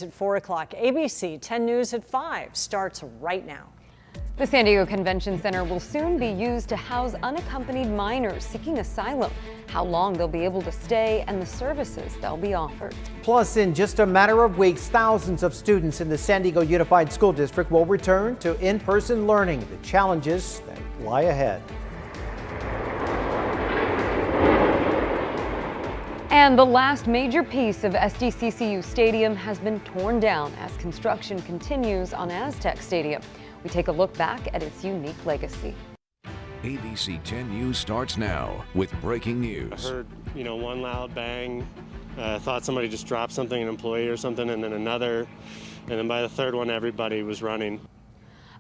At 4 o'clock, ABC 10 News at 5 starts right now. The San Diego Convention Center will soon be used to house unaccompanied minors seeking asylum, how long they'll be able to stay, and the services they'll be offered. Plus, in just a matter of weeks, thousands of students in the San Diego Unified School District will return to in-person learning, the challenges that lie ahead. And the last major piece of SDCCU Stadium has been torn down as construction continues on Aztec Stadium. We take a look back at its unique legacy. ABC 10 News starts now with breaking news. I heard, one loud bang. Thought somebody just dropped something, an employee or something, and then another. And then by the third one, everybody was running.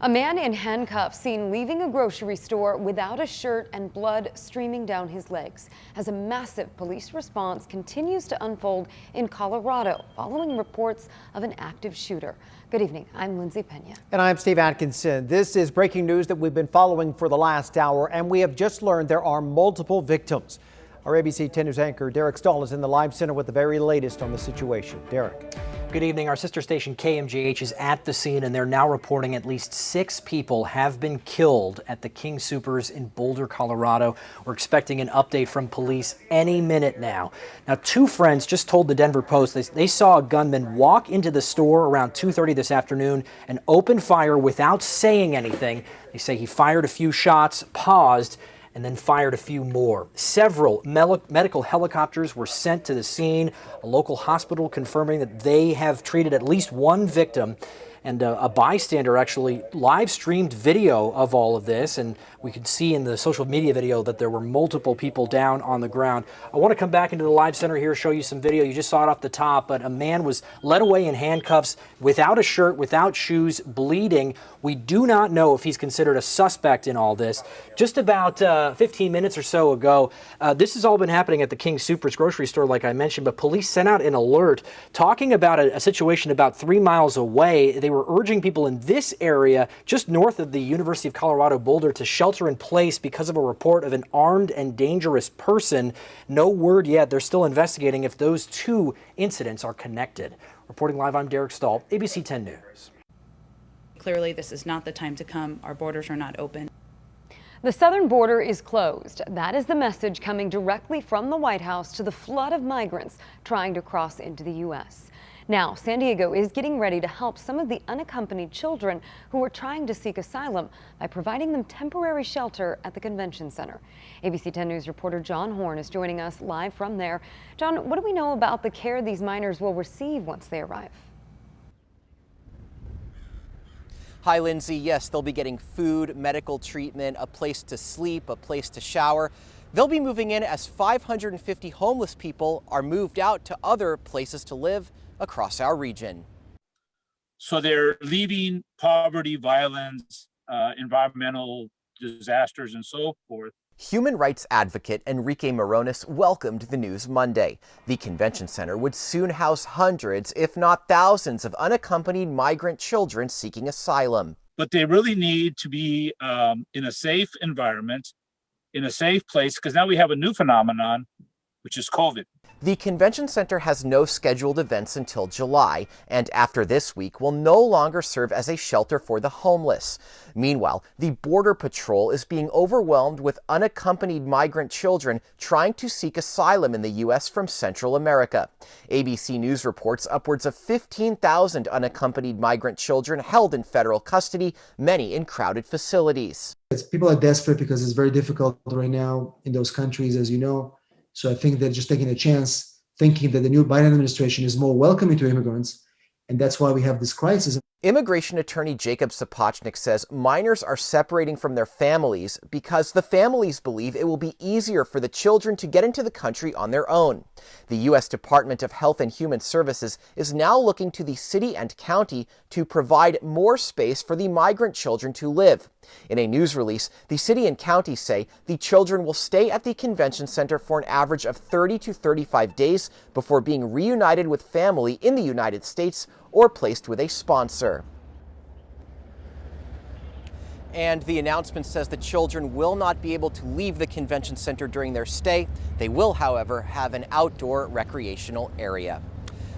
A man in handcuffs seen leaving a grocery store without a shirt and blood streaming down his legs as a massive police response continues to unfold in Colorado following reports of an active shooter. Good evening, I'm Lindsay Pena. And I'm Steve Atkinson. This is breaking news that we've been following for the last hour, and we have just learned there are multiple victims. Our ABC 10 News anchor Derek Stahl is in the live center with the very latest on the situation. Derek. Good evening. Our sister station KMGH is at the scene, and they're now reporting at least 6 people have been killed at the King Soopers in Boulder, Colorado. We're expecting an update from police any minute now. Now, 2 friends just told the Denver Post they saw a gunman walk into the store around 2:30 this afternoon and open fire without saying anything. They say he fired a few shots, paused, and then fired a few more. Several medical helicopters were sent to the scene, a local hospital confirming that they have treated at least 1 victim. And a bystander actually live streamed video of all of this, and we could see in the social media video that there were multiple people down on the ground. I want to come back into the live center here, show you some video. You just saw it off the top, but a man was led away in handcuffs, without a shirt, without shoes, bleeding. We do not know if he's considered a suspect in all this. Just about 15 minutes or so ago, this has all been happening at the King Soopers grocery store, like I mentioned, but police sent out an alert talking about a situation about 3 miles away. They were urging people in this area just north of the University of Colorado Boulder to shelter in place because of a report of an armed and dangerous person. No word yet. They're still investigating if those 2 incidents are connected. Reporting live, I'm Derek Stahl, ABC 10 News. Clearly, this is not the time to come. Our borders are not open. The southern border is closed. That is the message coming directly from the White House to the flood of migrants trying to cross into the U.S. Now, San Diego is getting ready to help some of the unaccompanied children who are trying to seek asylum by providing them temporary shelter at the convention center. ABC 10 News reporter John Horn is joining us live from there. John, what do we know about the care these minors will receive once they arrive? Hi, Lindsay. Yes, they'll be getting food, medical treatment, a place to sleep, a place to shower. They'll be moving in as 550 homeless people are moved out to other places to live across our region. So they're leaving poverty, violence, environmental disasters, and so forth. Human rights advocate Enrique Morones welcomed the news Monday. The convention center would soon house hundreds, if not thousands, of unaccompanied migrant children seeking asylum. But they really need to be in a safe environment, in a safe place, because now we have a new phenomenon, which is COVID. The convention center has no scheduled events until July, and after this week will no longer serve as a shelter for the homeless. Meanwhile, the Border Patrol is being overwhelmed with unaccompanied migrant children trying to seek asylum in the U.S. from Central America. ABC News reports upwards of 15,000 unaccompanied migrant children held in federal custody, many in crowded facilities. People are desperate because it's very difficult right now in those countries, as you know. So I think they're just taking a chance, thinking that the new Biden administration is more welcoming to immigrants, and that's why we have this crisis. Immigration attorney Jacob Sapochnik says minors are separating from their families because the families believe it will be easier for the children to get into the country on their own. The U.S. Department of Health and Human Services is now looking to the city and county to provide more space for the migrant children to live. In a news release, the city and county say the children will stay at the convention center for an average of 30 to 35 days before being reunited with family in the United States or placed with a sponsor. And the announcement says the children will not be able to leave the convention center during their stay. They will, however, have an outdoor recreational area.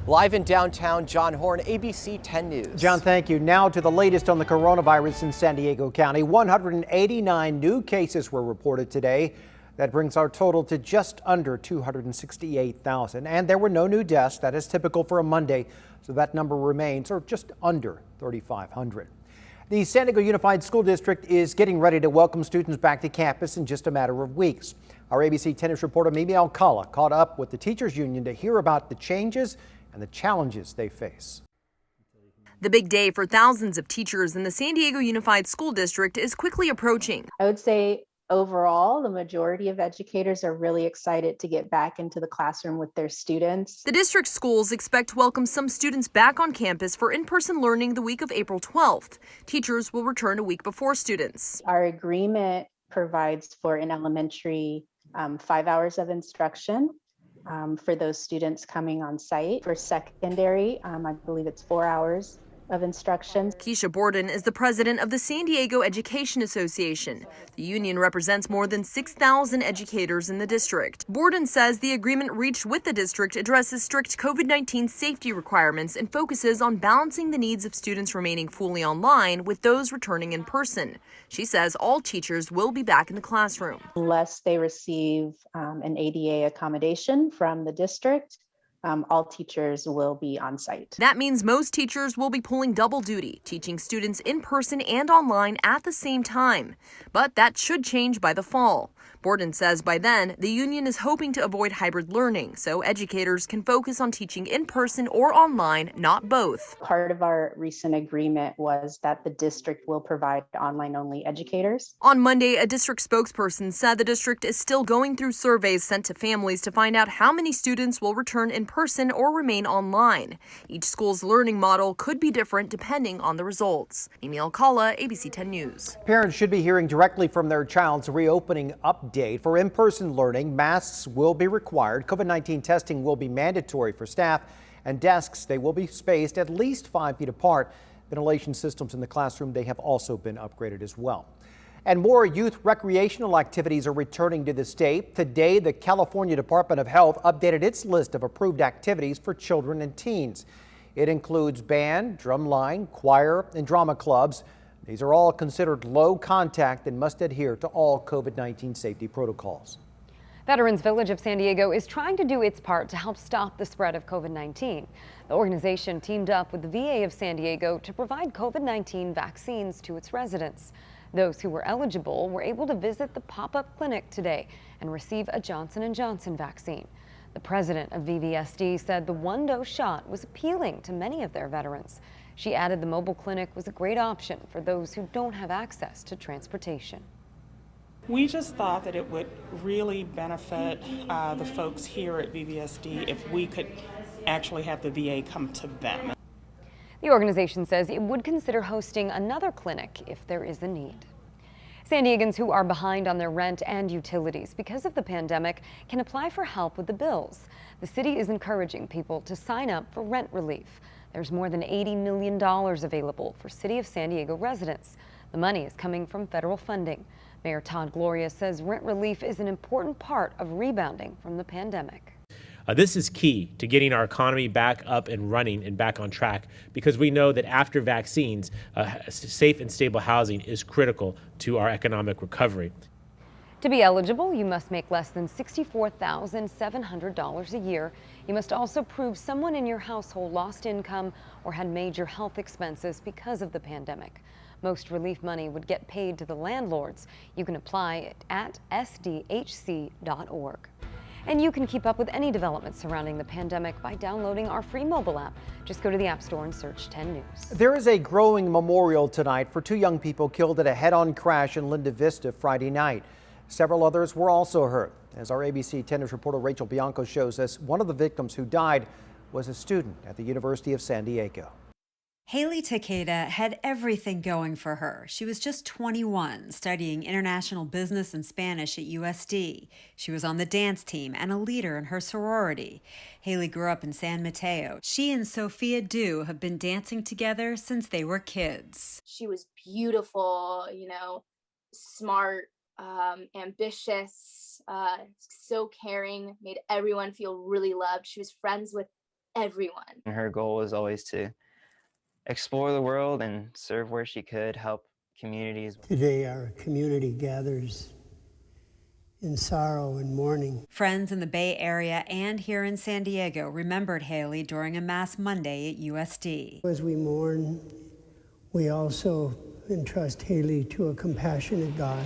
Live in downtown, John Horn, ABC 10 News. John, thank you. Now to the latest on the coronavirus in San Diego County. 189 new cases were reported today. That brings our total to just under 268,000. And there were no new deaths. That is typical for a Monday, so that number remains, or just under 3,500. The San Diego Unified School District is getting ready to welcome students back to campus in just a matter of weeks. Our ABC 10 News reporter Mimi Alcala caught up with the teachers union to hear about the changes and the challenges they face. The big day for thousands of teachers in the San Diego Unified School District is quickly approaching. I would say overall, the majority of educators are really excited to get back into the classroom with their students. The district schools expect to welcome some students back on campus for in-person learning the week of April 12th. Teachers will return a week before students. Our agreement provides for an elementary 5 hours of instruction for those students coming on site. For secondary, I believe it's 4 hours of instruction. Keisha Borden is the president of the San Diego Education Association. The union represents more than 6,000 educators in the district. Borden says the agreement reached with the district addresses strict COVID-19 safety requirements and focuses on balancing the needs of students remaining fully online with those returning in person. She says all teachers will be back in the classroom. Unless they receive an ADA accommodation from the district, all teachers will be on site. That means most teachers will be pulling double duty, teaching students in person and online at the same time. But that should change by the fall. Borden says by then, the union is hoping to avoid hybrid learning, so educators can focus on teaching in person or online, not both. Part of our recent agreement was that the district will provide online-only educators. On Monday, a district spokesperson said the district is still going through surveys sent to families to find out how many students will return in person or remain online. Each school's learning model could be different depending on the results. Amy Alcala, ABC 10 News. Parents should be hearing directly from their child's reopening update. For in-person learning, masks will be required. COVID-19 testing will be mandatory for staff, and desks, they will be spaced at least 5 feet apart. Ventilation systems in the classroom, they have also been upgraded as well. And more youth recreational activities are returning to the state. Today, the California Department of Health updated its list of approved activities for children and teens. It includes band, drumline, choir, and drama clubs. These are all considered low contact and must adhere to all COVID-19 safety protocols. Veterans Village of San Diego is trying to do its part to help stop the spread of COVID-19. The organization teamed up with the VA of San Diego to provide COVID-19 vaccines to its residents. Those who were eligible were able to visit the pop-up clinic today and receive a Johnson & Johnson vaccine. The president of VVSD said the one-dose shot was appealing to many of their veterans. She added the mobile clinic was a great option for those who don't have access to transportation. We just thought that it would really benefit the folks here at VVSD if we could actually have the VA come to them. The organization says it would consider hosting another clinic if there is a need. San Diegans who are behind on their rent and utilities because of the pandemic can apply for help with the bills. The city is encouraging people to sign up for rent relief. There's more than $80 million available for City of San Diego residents. The money is coming from federal funding. Mayor Todd Gloria says rent relief is an important part of rebounding from the pandemic. This is key to getting our economy back up and running and back on track, because we know that after vaccines, safe and stable housing is critical to our economic recovery. To be eligible, you must make less than $64,700 a year. You must also prove someone in your household lost income or had major health expenses because of the pandemic. Most relief money would get paid to the landlords. You can apply at sdhc.org. And you can keep up with any developments surrounding the pandemic by downloading our free mobile app. Just go to the App Store and search 10 News. There is a growing memorial tonight for 2 young people killed at a head-on crash in Linda Vista Friday night. Several others were also hurt. As our ABC 10 News reporter Rachel Bianco shows us, one of the victims who died was a student at the University of San Diego. Haley Takeda had everything going for her. She was just 21, studying international business and Spanish at USD. She was on the dance team and a leader in her sorority. Haley grew up in San Mateo. She and Sophia Du have been dancing together since they were kids. She was beautiful, smart, ambitious, so caring, made everyone feel really loved. She was friends with everyone. And her goal was always to explore the world and serve where she could, help communities. Today, our community gathers in sorrow and mourning. Friends in the Bay Area and here in San Diego remembered Haley during a Mass Monday at USD. As we mourn, we also entrust Haley to a compassionate God.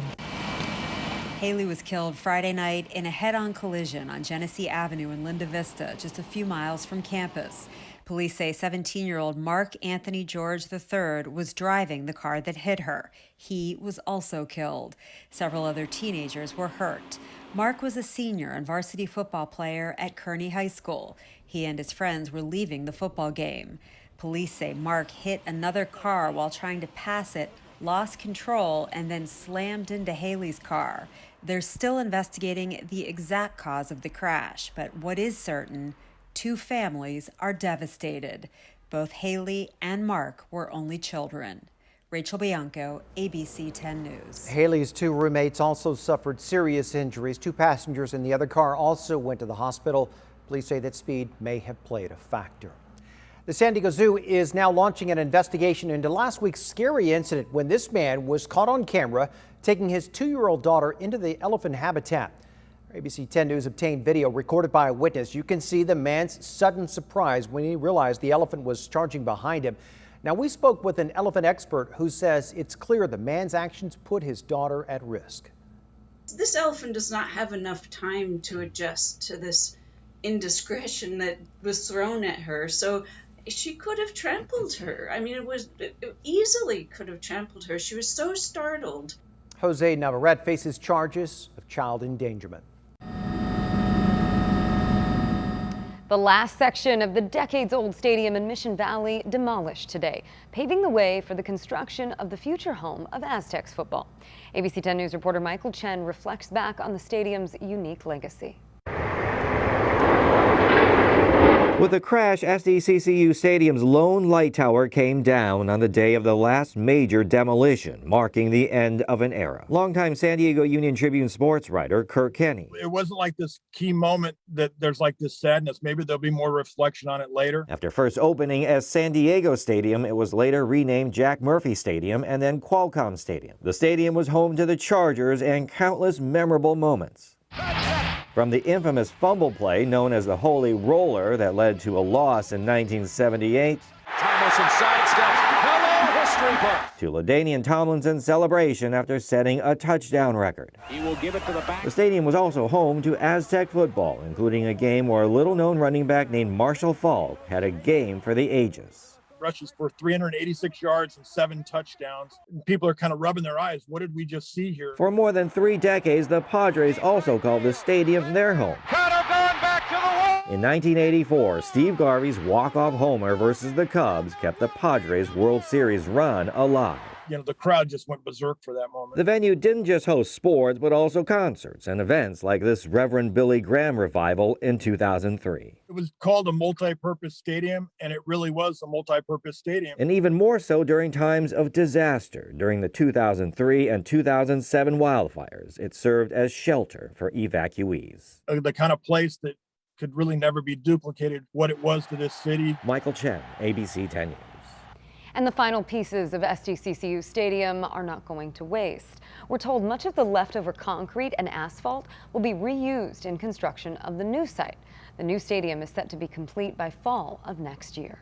Haley was killed Friday night in a head-on collision on Genesee Avenue in Linda Vista, just a few miles from campus. Police say 17-year-old Mark Anthony George III was driving the car that hit her. He was also killed. Several other teenagers were hurt. Mark was a senior and varsity football player at Kearney High School. He and his friends were leaving the football game. Police say Mark hit another car while trying to pass it, lost control, and then slammed into Haley's car. They're still investigating the exact cause of the crash, but what is certain, 2 families are devastated. Both Haley and Mark were only children. Rachel Bianco, ABC 10 News. Haley's 2 roommates also suffered serious injuries. 2 passengers in the other car also went to the hospital. Police say that speed may have played a factor. The San Diego Zoo is now launching an investigation into last week's scary incident when this man was caught on camera taking his 2-year-old daughter into the elephant habitat. ABC 10 News obtained video recorded by a witness. You can see the man's sudden surprise when he realized the elephant was charging behind him. Now, we spoke with an elephant expert who says it's clear the man's actions put his daughter at risk. This elephant does not have enough time to adjust to this indiscretion that was thrown at her. So she could have trampled her. I mean, it easily could have trampled her. She was so startled. Jose Navarrete faces charges of child endangerment. The last section of the decades-old stadium in Mission Valley demolished today, paving the way for the construction of the future home of Aztecs football. ABC 10 News reporter Michael Chen reflects back on the stadium's unique legacy. With a crash, SDCCU Stadium's lone light tower came down on the day of the last major demolition, marking the end of an era. Longtime San Diego Union Tribune sports writer Kurt Kenny. It wasn't like this key moment that there's like this sadness. Maybe there'll be more reflection on it later. After first opening as San Diego Stadium, it was later renamed Jack Murphy Stadium and then Qualcomm Stadium. The stadium was home to the Chargers and countless memorable moments. From the infamous fumble play known as the Holy Roller that led to a loss in 1978, Tomlinson sidesteps. Hello, history book. to LaDainian Tomlinson's celebration after setting a touchdown record. He will give it to the back. The stadium was also home to Aztec football, including a game where a little-known running back named Marshall Falk had a game for the ages. Rushes for 386 yards and 7 touchdowns. People are kind of rubbing their eyes. What did we just see here? For more than 3 decades, the Padres also called the stadium their home. In 1984, Steve Garvey's walk-off homer versus the Cubs kept the Padres' World Series run alive. You know, the crowd just went berserk for that moment. The venue didn't just host sports, but also concerts and events like this Reverend Billy Graham revival in 2003. It was called a multi-purpose stadium, and it really was a multi-purpose stadium. And even more so during times of disaster. During the 2003 and 2007 wildfires, it served as shelter for evacuees. The kind of place that could really never be duplicated, what it was to this city. Michael Chen, ABC 10 News. And the final pieces of SDCCU Stadium are not going to waste. We're told much of the leftover concrete and asphalt will be reused in construction of the new site. The new stadium is set to be complete by fall of next year.